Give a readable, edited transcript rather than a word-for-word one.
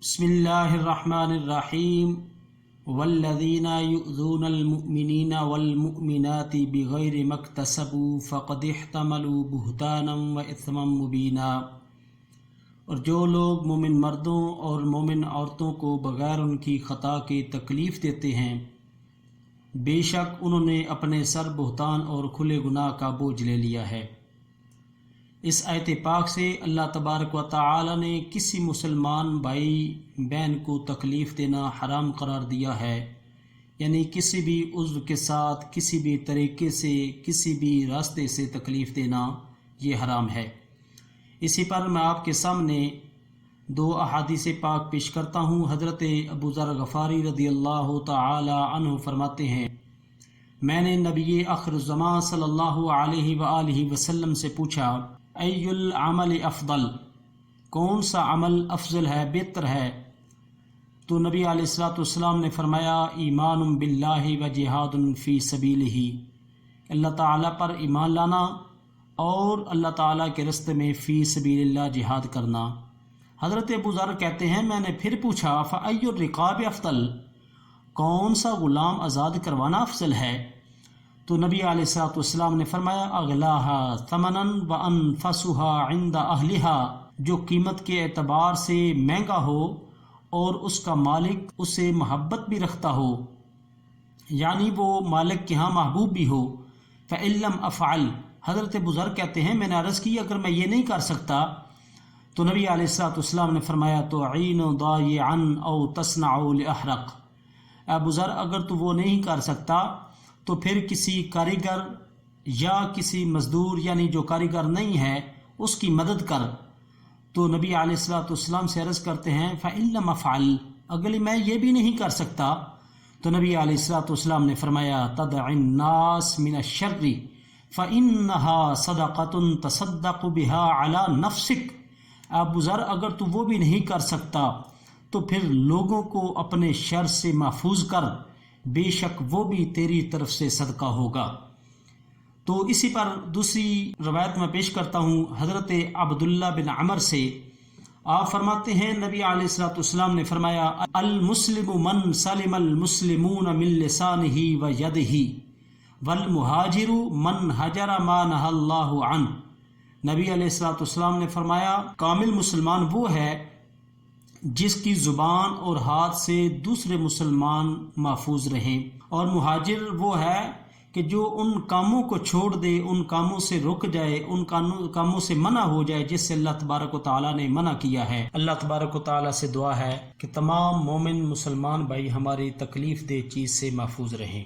بسم اللہ الرحمن الرحیم والذین یؤذون المؤمنین والمؤمنات بغیر ما اکتسبوا فقد احتملوا بہتانا واثما مبینا۔ اور جو لوگ مومن مردوں اور مومن عورتوں کو بغیر ان کی خطا کے تکلیف دیتے ہیں، بے شک انہوں نے اپنے سر بہتان اور کھلے گناہ کا بوجھ لے لیا ہے۔ اس آیت پاک سے اللہ تبارک و تعالی نے کسی مسلمان بھائی بہن کو تکلیف دینا حرام قرار دیا ہے، یعنی کسی بھی عضو کے ساتھ کسی بھی طریقے سے کسی بھی راستے سے تکلیف دینا یہ حرام ہے۔ اسی پر میں آپ کے سامنے دو احادیث پاک پیش کرتا ہوں۔ حضرت ابو ذر غفاری رضی اللہ تعالی عنہ فرماتے ہیں، میں نے نبی آخر الزمان صلی اللہ علیہ وآلہ وسلم سے پوچھا، ای العمل افضل، کون سا عمل افضل ہے، بہتر ہے؟ تو نبی علیہ السلام نے فرمایا، ایمان باللہ و جہاد فی سبیلہ، اللہ تعالیٰ پر ایمان لانا اور اللہ تعالیٰ کے راستے میں فی سبیل اللہ جہاد کرنا۔ حضرت ابو ذر کہتے ہیں، میں نے پھر پوچھا، فای الرقاب افضل، کون سا غلام آزاد کروانا افضل ہے؟ تو نبی علیہ السلام نے فرمایا، اغلاہا ثمنا وانفسھا عند اہلھا، جو قیمت کے اعتبار سے مہنگا ہو اور اس کا مالک اسے محبت بھی رکھتا ہو، یعنی وہ مالک کے ہاں محبوب بھی ہو۔ فإن لم افعل، حضرت ابو ذر کہتے ہیں، میں نے عرض کی اگر میں یہ نہیں کر سکتا، تو نبی علیہ السلام نے فرمایا، تعین ضایعا او تصنع لاحرق، ابو ذر اگر تو وہ نہیں کر سکتا تو پھر کسی کاریگر یا کسی مزدور، یعنی جو کاریگر نہیں ہے، اس کی مدد کر۔ تو نبی علیہ السلام سے عرض کرتے ہیں، فإن لم افعل، اگر میں یہ بھی نہیں کر سکتا، تو نبی علیہ السلام نے فرمایا، تدع الناس من الشر فإنها صدقة تصدق بها على نفسك، ابو ذر اگر تو وہ بھی نہیں کر سکتا تو پھر لوگوں کو اپنے شر سے محفوظ کر، بے شک وہ بھی تیری طرف سے صدقہ ہوگا۔ تو اسی پر دوسری روایت میں پیش کرتا ہوں، حضرت عبداللہ بن عمر سے، آپ فرماتے ہیں، نبی علیہ السلام نے فرمایا، المسلم من سلم المسلمون من لسانہ و یدہ والمہاجر من ہجر ما نہی اللہ عنہ۔ نبی علیہ السلام نے فرمایا، کامل مسلمان وہ ہے جس کی زبان اور ہاتھ سے دوسرے مسلمان محفوظ رہیں، اور مہاجر وہ ہے کہ جو ان کاموں کو چھوڑ دے، ان کاموں سے رک جائے، ان کاموں سے منع ہو جائے جس سے اللہ تبارک و تعالیٰ نے منع کیا ہے۔ اللہ تبارک و تعالیٰ سے دعا ہے کہ تمام مومن مسلمان بھائی ہماری تکلیف دہ چیز سے محفوظ رہیں۔